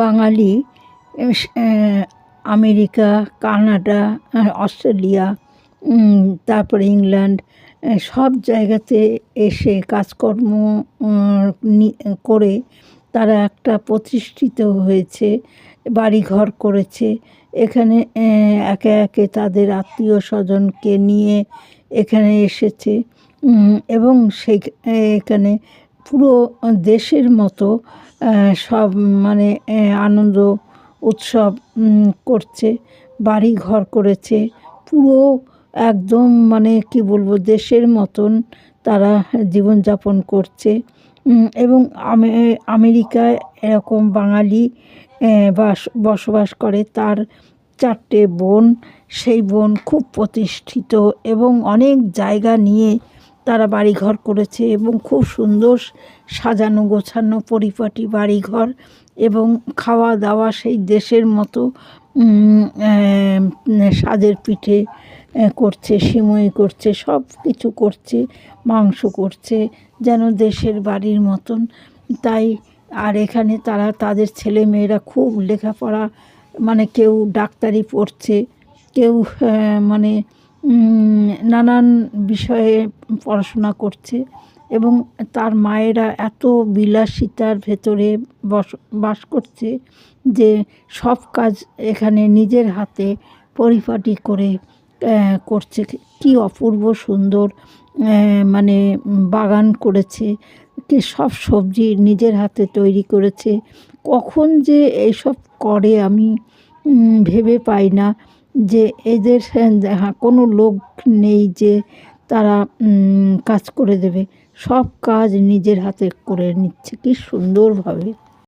বাঙালি America, Canada, Australia, তারপরে England, সব জায়গাতে এসে কাজকর্ম করে তারা একটা প্রতিষ্ঠিত হয়েছে, বাড়িঘর করেছে। এখানে একে একে তাদের আত্মীয়-স্বজনকে নিয়ে এখানে এসেছে, এবং এখানে পুরো দেশের মতো সব মানে আনন্দ উৎসব করছে, বাড়িঘর করেছে। পুরো একদম মানে কি বলবো, দেশের মতন তারা জীবনযাপন করছে। এবং আমেরিকায় এরকম বাঙালি বসবাস করে। তার 4টে বোন, সেই বোন খুব প্রতিষ্ঠিত এবং অনেক জায়গা নিয়ে তারা বাড়িঘর করেছে এবং খুব সুন্দর সাজানো গোছানো পরিপাটি বাড়িঘর, এবং খাওয়া দাওয়া সেই দেশের মতো সাজের পিঠে করছে, সিমুই করছে, সব কিছু করছে, মাংস করছে, যেন দেশের বাড়ির মতন। তাই আর এখানে তারা তাদের ছেলেমেয়েরা খুব লেখাপড়া, মানে কেউ ডাক্তারি পড়ছে, কেউ মানে নানান বিষয়ে পড়াশোনা করছে। এবং তার মায়েরা এত বিলাসিতার ভেতরে বাস করছে যে সব কাজ এখানে নিজের হাতে পরিপাটি করে করছে। কি অপূর্ব সুন্দর মানে বাগান করেছে, কি সব সবজি নিজের হাতে তৈরি করেছে। কখন যে এইসব করে আমি ভেবে পাই না, যে এদের কোনো লোক নেই যে তারা কাজ করে দেবে। সব কাজ নিজের হাতে করে নিচ্ছে কি সুন্দরভাবে।